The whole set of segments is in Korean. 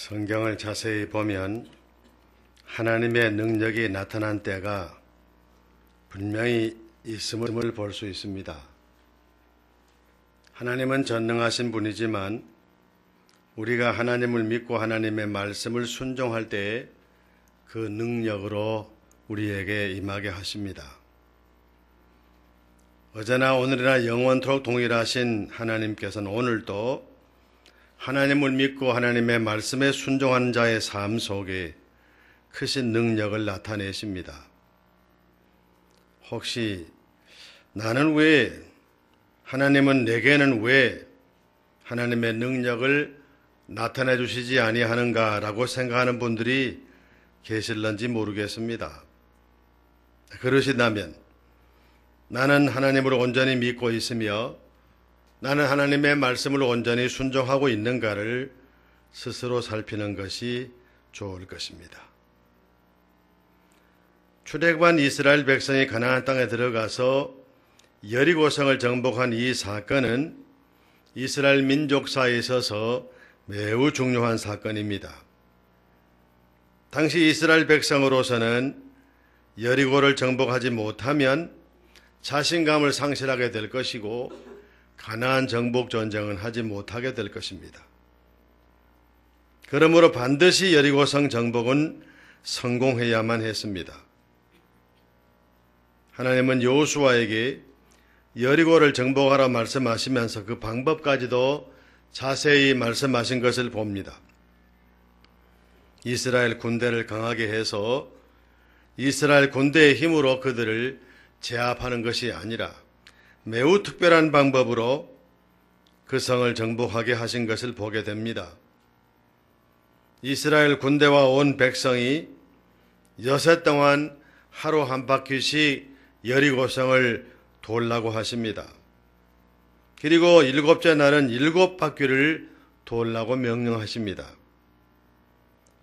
성경을 자세히 보면 하나님의 능력이 나타난 때가 분명히 있음을 볼 수 있습니다. 하나님은 전능하신 분이지만 우리가 하나님을 믿고 하나님의 말씀을 순종할 때에 그 능력으로 우리에게 임하게 하십니다. 어제나 오늘이나 영원토록 동일하신 하나님께서는 오늘도 하나님을 믿고 하나님의 말씀에 순종하는 자의 삶 속에 크신 능력을 나타내십니다. 혹시 나는 왜, 하나님은 내게는 왜 하나님의 능력을 나타내 주시지 아니하는가라고 생각하는 분들이 계실런지 모르겠습니다. 그러시다면 나는 하나님을 온전히 믿고 있으며 나는 하나님의 말씀을 온전히 순종하고 있는가를 스스로 살피는 것이 좋을 것입니다. 출애굽한 이스라엘 백성이 가나안 땅에 들어가서 여리고성을 정복한 이 사건은 이스라엘 민족사에 있어서 매우 중요한 사건입니다. 당시 이스라엘 백성으로서는 여리고를 정복하지 못하면 자신감을 상실하게 될 것이고 가나안 정복 전쟁은 하지 못하게 될 것입니다. 그러므로 반드시 여리고성 정복은 성공해야만 했습니다. 하나님은 여호수아에게 여리고를 정복하라 말씀하시면서 그 방법까지도 자세히 말씀하신 것을 봅니다. 이스라엘 군대를 강하게 해서 이스라엘 군대의 힘으로 그들을 제압하는 것이 아니라 매우 특별한 방법으로 그 성을 정복하게 하신 것을 보게 됩니다. 이스라엘 군대와 온 백성이 여섯 동안 하루 한 바퀴씩 여리고성을 돌라고 하십니다. 그리고 일곱째 날은 7바퀴를 돌라고 명령하십니다.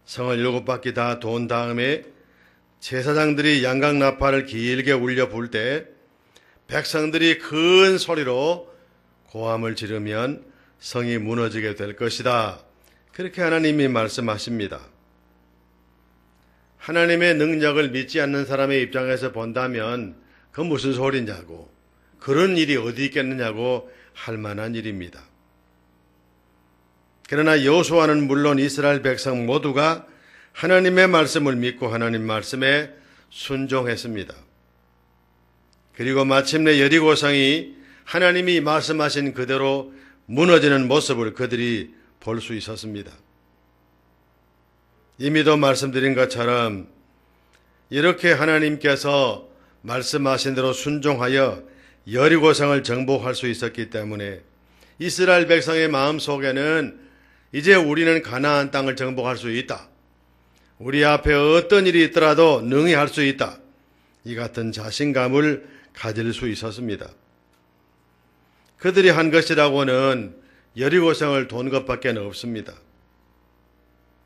성을 7바퀴 다 돈 다음에 제사장들이 양각나팔을 길게 울려 불 때 백성들이 큰 소리로 고함을 지르면 성이 무너지게 될 것이다. 그렇게 하나님이 말씀하십니다. 하나님의 능력을 믿지 않는 사람의 입장에서 본다면 그 무슨 소리냐고, 그런 일이 어디 있겠느냐고 할 만한 일입니다. 그러나 여호수아는 물론 이스라엘 백성 모두가 하나님의 말씀을 믿고 하나님 말씀에 순종했습니다. 그리고 마침내 여리고성이 하나님이 말씀하신 그대로 무너지는 모습을 그들이 볼 수 있었습니다. 이미도 말씀드린 것처럼 이렇게 하나님께서 말씀하신 대로 순종하여 여리고성을 정복할 수 있었기 때문에 이스라엘 백성의 마음속에는 이제 우리는 가나안 땅을 정복할 수 있다. 우리 앞에 어떤 일이 있더라도 능히 할 수 있다. 이 같은 자신감을 가질 수 있었습니다. 그들이 한 것이라고는 여리고성을 돈 것밖에 없습니다.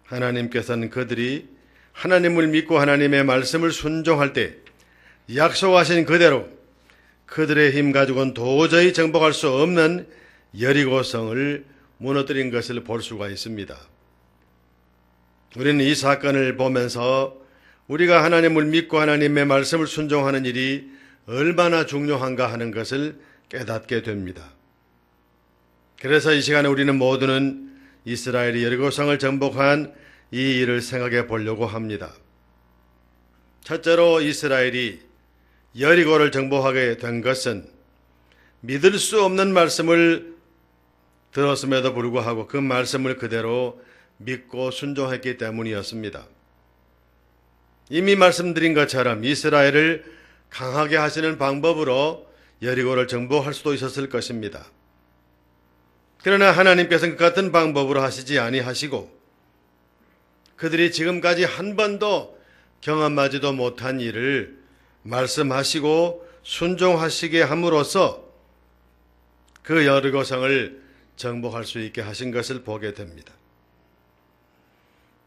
하나님께서는 그들이 하나님을 믿고 하나님의 말씀을 순종할 때 약속하신 그대로 그들의 힘 가지고는 도저히 정복할 수 없는 여리고성을 무너뜨린 것을 볼 수가 있습니다. 우리는 이 사건을 보면서 우리가 하나님을 믿고 하나님의 말씀을 순종하는 일이 얼마나 중요한가 하는 것을 깨닫게 됩니다. 그래서 이 시간에 우리는 모두는 이스라엘이 여리고성을 정복한 이 일을 생각해 보려고 합니다. 첫째로 이스라엘이 여리고를 정복하게 된 것은 믿을 수 없는 말씀을 들었음에도 불구하고 그 말씀을 그대로 믿고 순종했기 때문이었습니다. 이미 말씀드린 것처럼 이스라엘을 강하게 하시는 방법으로 여리고를 정복할 수도 있었을 것입니다. 그러나 하나님께서는 그 같은 방법으로 하시지 아니하시고 그들이 지금까지 한 번도 경험하지도 못한 일을 말씀하시고 순종하시게 함으로써 그 여리고성을 정복할 수 있게 하신 것을 보게 됩니다.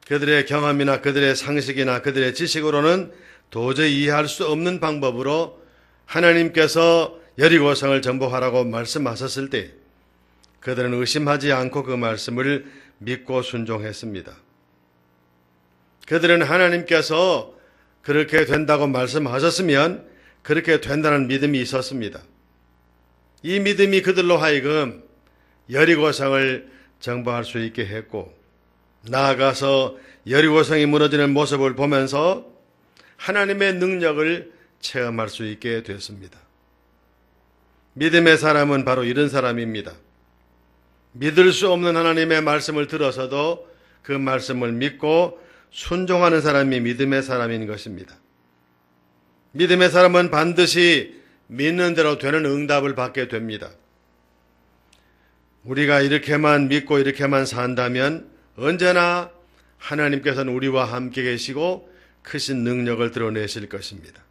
그들의 경험이나 그들의 상식이나 그들의 지식으로는 도저히 이해할 수 없는 방법으로 하나님께서 여리고성을 정복하라고 말씀하셨을 때 그들은 의심하지 않고 그 말씀을 믿고 순종했습니다. 그들은 하나님께서 그렇게 된다고 말씀하셨으면 그렇게 된다는 믿음이 있었습니다. 이 믿음이 그들로 하여금 여리고성을 정복할 수 있게 했고, 나아가서 여리고성이 무너지는 모습을 보면서 하나님의 능력을 체험할 수 있게 됐습니다. 믿음의 사람은 바로 이런 사람입니다. 믿을 수 없는 하나님의 말씀을 들어서도 그 말씀을 믿고 순종하는 사람이 믿음의 사람인 것입니다. 믿음의 사람은 반드시 믿는 대로 되는 응답을 받게 됩니다. 우리가 이렇게만 믿고 이렇게만 산다면 언제나 하나님께서는 우리와 함께 계시고 크신 능력을 드러내실 것입니다.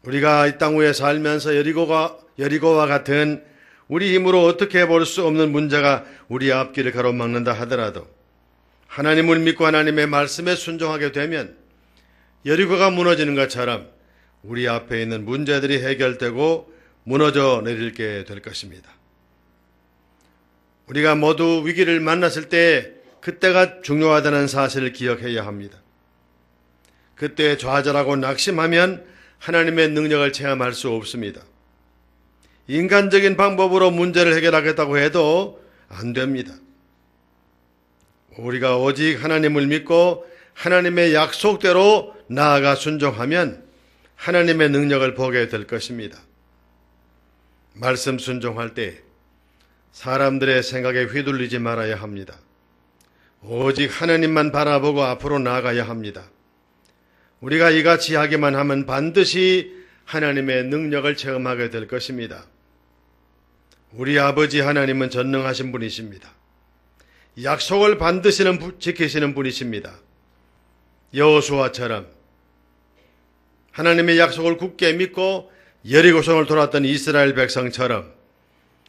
우리가 이 땅 위에 살면서 여리고와 같은 우리 힘으로 어떻게 볼 수 없는 문제가 우리 앞길을 가로막는다 하더라도 하나님을 믿고 하나님의 말씀에 순종하게 되면 여리고가 무너지는 것처럼 우리 앞에 있는 문제들이 해결되고 무너져 내리게 될 것입니다. 우리가 모두 위기를 만났을 때 그때가 중요하다는 사실을 기억해야 합니다. 그때 좌절하고 낙심하면 하나님의 능력을 체험할 수 없습니다. 인간적인 방법으로 문제를 해결하겠다고 해도 안 됩니다. 우리가 오직 하나님을 믿고 하나님의 약속대로 나아가 순종하면 하나님의 능력을 보게 될 것입니다. 말씀 순종할 때 사람들의 생각에 휘둘리지 말아야 합니다. 오직 하나님만 바라보고 앞으로 나아가야 합니다. 우리가 이같이 하기만 하면 반드시 하나님의 능력을 체험하게 될 것입니다. 우리 아버지 하나님은 전능하신 분이십니다. 약속을 반드시 지키시는 분이십니다. 여호수아처럼 하나님의 약속을 굳게 믿고 여리고성을 돌았던 이스라엘 백성처럼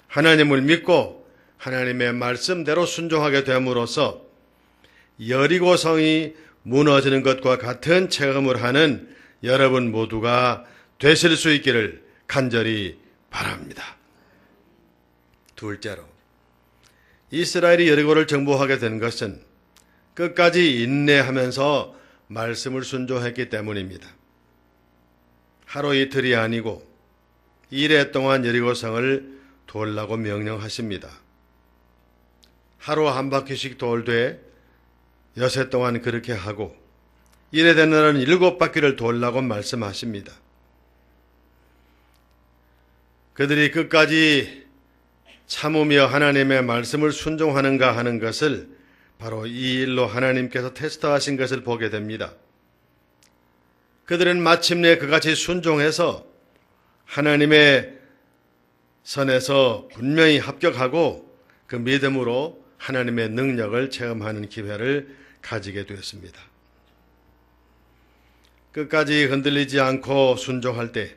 하나님을 믿고 하나님의 말씀대로 순종하게 됨으로써 여리고성이 무너지는 것과 같은 체험을 하는 여러분 모두가 되실 수 있기를 간절히 바랍니다. 둘째로, 이스라엘이 여리고를 정복하게 된 것은 끝까지 인내하면서 말씀을 순종했기 때문입니다. 하루 이틀이 아니고 이래 동안 여리고성을 돌라고 명령하십니다. 하루 한 바퀴씩 돌되 여세 동안 그렇게 하고 이래 된 날은 7바퀴를 돌라고 말씀하십니다. 그들이 끝까지 참으며 하나님의 말씀을 순종하는가 하는 것을 바로 이 일로 하나님께서 테스트하신 것을 보게 됩니다. 그들은 마침내 그같이 순종해서 하나님의 선에서 분명히 합격하고 그 믿음으로 하나님의 능력을 체험하는 기회를 가지게 되었습니다. 끝까지 흔들리지 않고 순종할 때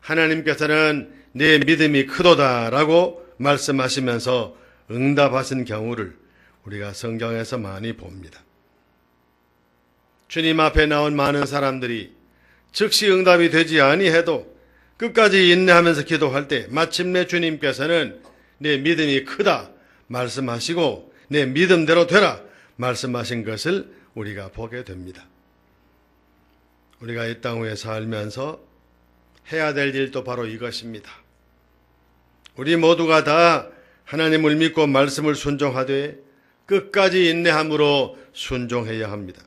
하나님께서는 내 믿음이 크도다라고 말씀하시면서 응답하신 경우를 우리가 성경에서 많이 봅니다. 주님 앞에 나온 많은 사람들이 즉시 응답이 되지 아니해도 끝까지 인내하면서 기도할 때 마침내 주님께서는 내 믿음이 크다 말씀하시고 내 믿음대로 되라 말씀하신 것을 우리가 보게 됩니다. 우리가 이 땅 위에 살면서 해야 될 일도 바로 이것입니다. 우리 모두가 다 하나님을 믿고 말씀을 순종하되 끝까지 인내함으로 순종해야 합니다.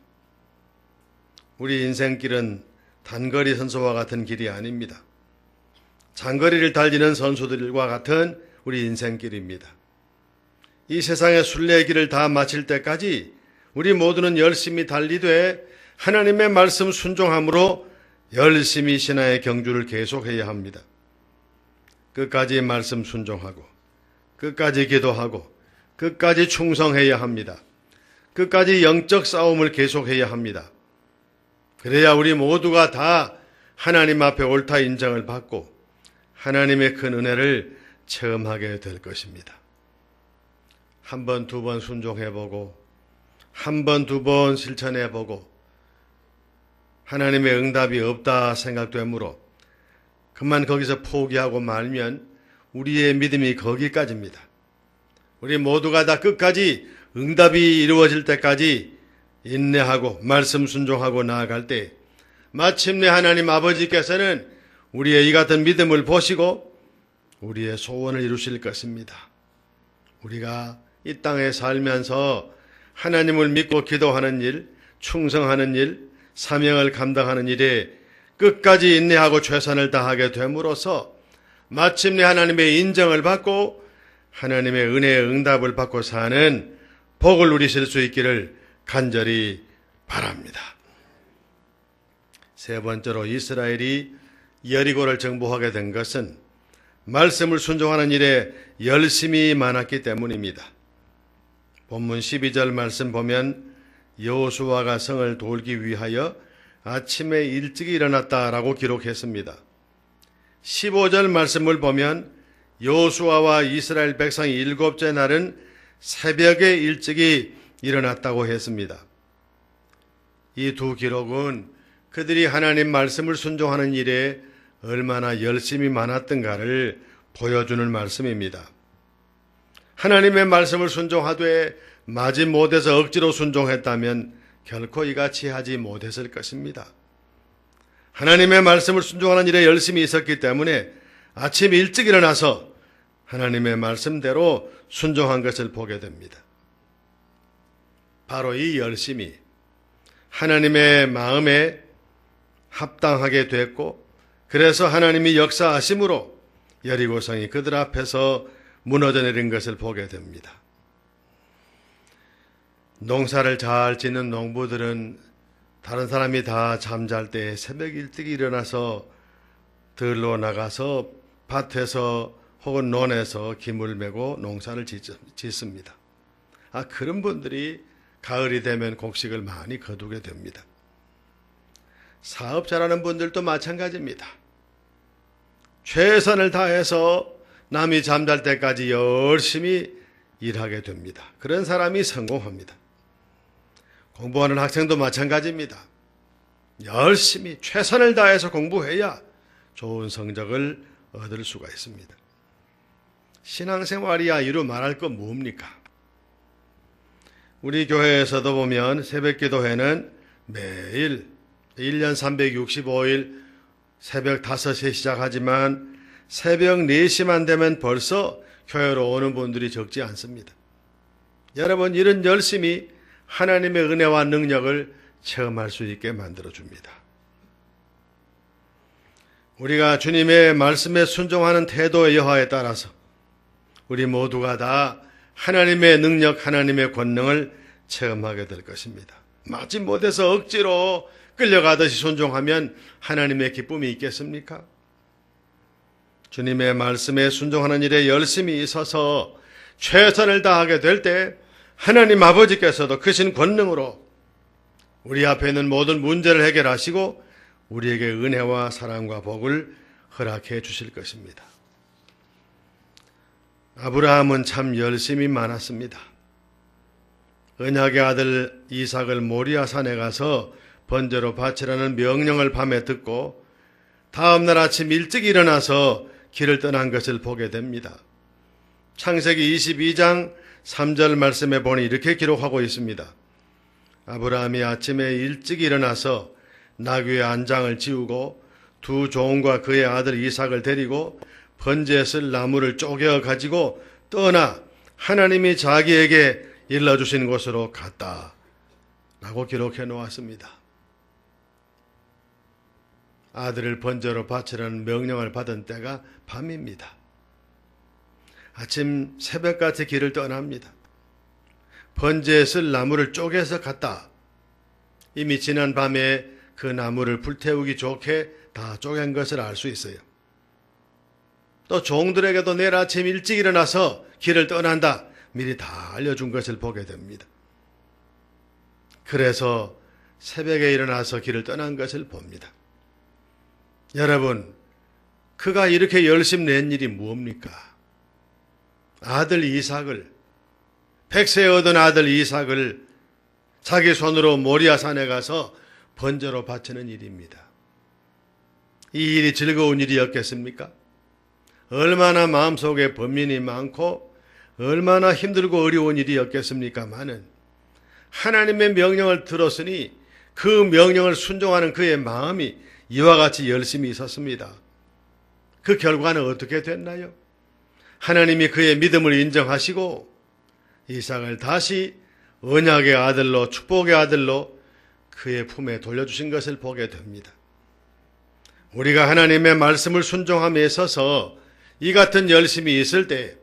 우리 인생길은 단거리 선수와 같은 길이 아닙니다. 장거리를 달리는 선수들과 같은 우리 인생길입니다. 이 세상의 순례길을 다 마칠 때까지 우리 모두는 열심히 달리되 하나님의 말씀 순종함으로 열심히 신앙의 경주를 계속해야 합니다. 끝까지 말씀 순종하고 끝까지 기도하고 끝까지 충성해야 합니다. 끝까지 영적 싸움을 계속해야 합니다. 그래야 우리 모두가 다 하나님 앞에 옳다 인정을 받고 하나님의 큰 은혜를 체험하게 될 것입니다. 한 번, 두 번 순종해보고 한 번, 두 번 실천해보고 하나님의 응답이 없다 생각되므로 그만 거기서 포기하고 말면 우리의 믿음이 거기까지입니다. 우리 모두가 다 끝까지 응답이 이루어질 때까지 인내하고 말씀 순종하고 나아갈 때 마침내 하나님 아버지께서는 우리의 이 같은 믿음을 보시고 우리의 소원을 이루실 것입니다. 우리가 이 땅에 살면서 하나님을 믿고 기도하는 일, 충성하는 일, 사명을 감당하는 일에 끝까지 인내하고 최선을 다하게 됨으로써 마침내 하나님의 인정을 받고 하나님의 은혜의 응답을 받고 사는 복을 누리실 수 있기를 간절히 바랍니다. 세 번째로 이스라엘이 여리고를 정복하게 된 것은 말씀을 순종하는 일에 열심이 많았기 때문입니다. 본문 12절 말씀 보면 여호수아가 성을 돌기 위하여 아침에 일찍 일어났다라고 기록했습니다. 15절 말씀을 보면 여호수아와 이스라엘 백성이 일곱째 날은 새벽에 일찍이 일어났다고 했습니다. 이 두 기록은 그들이 하나님 말씀을 순종하는 일에 얼마나 열심이 많았던가를 보여주는 말씀입니다. 하나님의 말씀을 순종하되 마지못해서 억지로 순종했다면 결코 이같이 하지 못했을 것입니다. 하나님의 말씀을 순종하는 일에 열심히 있었기 때문에 아침 일찍 일어나서 하나님의 말씀대로 순종한 것을 보게 됩니다. 바로 이 열심이 하나님의 마음에 합당하게 됐고 그래서 하나님이 역사하심으로 여리고성이 그들 앞에서 무너져 내린 것을 보게 됩니다. 농사를 잘 짓는 농부들은 다른 사람이 다 잠잘 때 새벽 일찍 일어나서 들로 나가서 밭에서 혹은 논에서 기물 메고 농사를 짓습니다. 그런 분들이 가을이 되면 곡식을 많이 거두게 됩니다. 사업 잘하는 분들도 마찬가지입니다. 최선을 다해서 남이 잠잘 때까지 열심히 일하게 됩니다. 그런 사람이 성공합니다. 공부하는 학생도 마찬가지입니다. 열심히 최선을 다해서 공부해야 좋은 성적을 얻을 수가 있습니다. 신앙생활이야 이루 말할 건 뭡니까? 우리 교회에서도 보면 새벽기도회는 매일 1년 365일 새벽 5시에 시작하지만 새벽 4시만 되면 벌써 교회로 오는 분들이 적지 않습니다. 여러분, 이런 열심이 하나님의 은혜와 능력을 체험할 수 있게 만들어줍니다. 우리가 주님의 말씀에 순종하는 태도의 여하에 따라서 우리 모두가 다 하나님의 능력, 하나님의 권능을 체험하게 될 것입니다. 마지못해서 억지로 끌려가듯이 순종하면 하나님의 기쁨이 있겠습니까? 주님의 말씀에 순종하는 일에 열심히 있어서 최선을 다하게 될 때 하나님 아버지께서도 크신 권능으로 우리 앞에 있는 모든 문제를 해결하시고 우리에게 은혜와 사랑과 복을 허락해 주실 것입니다. 아브라함은 참 열심이 많았습니다. 언약의 아들 이삭을 모리아 산에 가서 번제로 바치라는 명령을 밤에 듣고 다음날 아침 일찍 일어나서 길을 떠난 것을 보게 됩니다. 창세기 22장 3절 말씀에 보니 이렇게 기록하고 있습니다. 아브라함이 아침에 일찍 일어나서 나귀의 안장을 지우고 두 종과 그의 아들 이삭을 데리고 번제에 쓸 나무를 쪼개어 가지고 떠나 하나님이 자기에게 일러주신 곳으로 갔다 라고 기록해 놓았습니다. 아들을 번제로 바치라는 명령을 받은 때가 밤입니다. 아침 새벽같이 길을 떠납니다. 번제에 쓸 나무를 쪼개서 갔다. 이미 지난 밤에 그 나무를 불태우기 좋게 다 쪼갠 것을 알 수 있어요. 또 종들에게도 내일 아침 일찍 일어나서 길을 떠난다. 미리 다 알려준 것을 보게 됩니다. 그래서 새벽에 일어나서 길을 떠난 것을 봅니다. 여러분, 그가 이렇게 열심 낸 일이 무엇입니까? 아들 이삭을, 백세 얻은 아들 이삭을 자기 손으로 모리아 산에 가서 번제로 바치는 일입니다. 이 일이 즐거운 일이었겠습니까? 얼마나 마음속에 번민이 많고 얼마나 힘들고 어려운 일이었겠습니까마는 하나님의 명령을 들었으니 그 명령을 순종하는 그의 마음이 이와 같이 열심히 있었습니다. 그 결과는 어떻게 됐나요? 하나님이 그의 믿음을 인정하시고 이삭을 다시 언약의 아들로, 축복의 아들로 그의 품에 돌려주신 것을 보게 됩니다. 우리가 하나님의 말씀을 순종함에 있어서 이 같은 열심이 있을 때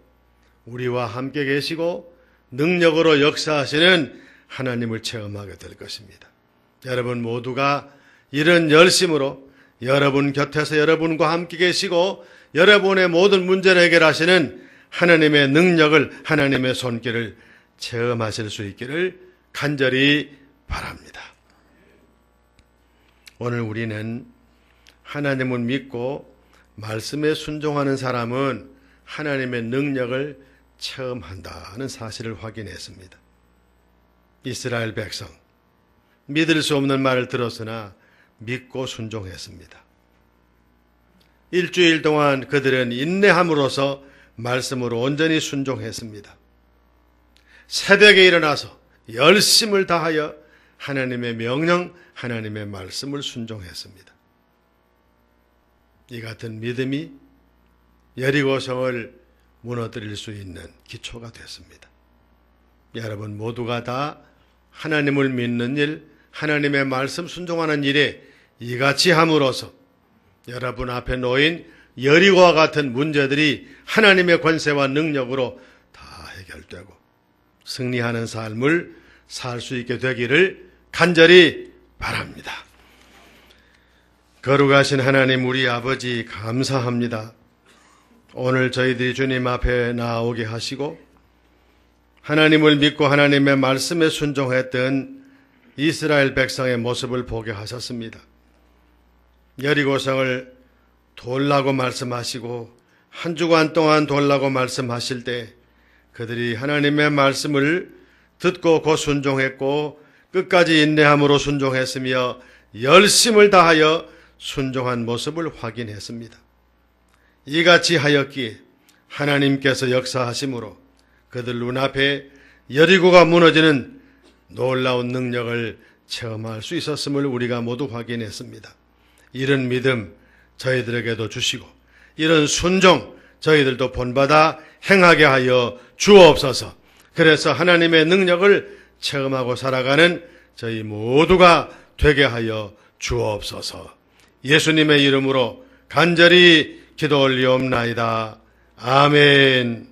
우리와 함께 계시고 능력으로 역사하시는 하나님을 체험하게 될 것입니다. 여러분 모두가 이런 열심으로 여러분 곁에서 여러분과 함께 계시고 여러분의 모든 문제를 해결하시는 하나님의 능력을, 하나님의 손길을 체험하실 수 있기를 간절히 바랍니다. 오늘 우리는 하나님을 믿고 말씀에 순종하는 사람은 하나님의 능력을 체험한다는 사실을 확인했습니다. 이스라엘 백성, 믿을 수 없는 말을 들었으나 믿고 순종했습니다. 일주일 동안 그들은 인내함으로써 말씀으로 온전히 순종했습니다. 새벽에 일어나서 열심을 다하여 하나님의 명령, 하나님의 말씀을 순종했습니다. 이 같은 믿음이 여리고성을 무너뜨릴 수 있는 기초가 됐습니다. 여러분 모두가 다 하나님을 믿는 일, 하나님의 말씀 순종하는 일에 이같이 함으로써 여러분 앞에 놓인 여리고와 같은 문제들이 하나님의 권세와 능력으로 다 해결되고 승리하는 삶을 살 수 있게 되기를 간절히 바랍니다. 거룩하신 하나님 우리 아버지 감사합니다. 오늘 저희들이 주님 앞에 나오게 하시고 하나님을 믿고 하나님의 말씀에 순종했던 이스라엘 백성의 모습을 보게 하셨습니다. 여리고성을 돌라고 말씀하시고 한 주간 동안 돌라고 말씀하실 때 그들이 하나님의 말씀을 듣고 곧 순종했고 끝까지 인내함으로 순종했으며 열심을 다하여 순종한 모습을 확인했습니다. 이같이 하였기에 하나님께서 역사하심으로 그들 눈앞에 여리고가 무너지는 놀라운 능력을 체험할 수 있었음을 우리가 모두 확인했습니다. 이런 믿음 저희들에게도 주시고 이런 순종 저희들도 본받아 행하게 하여 주옵소서. 그래서 하나님의 능력을 체험하고 살아가는 저희 모두가 되게 하여 주옵소서. 예수님의 이름으로 간절히 기도 올리옵나이다. 아멘.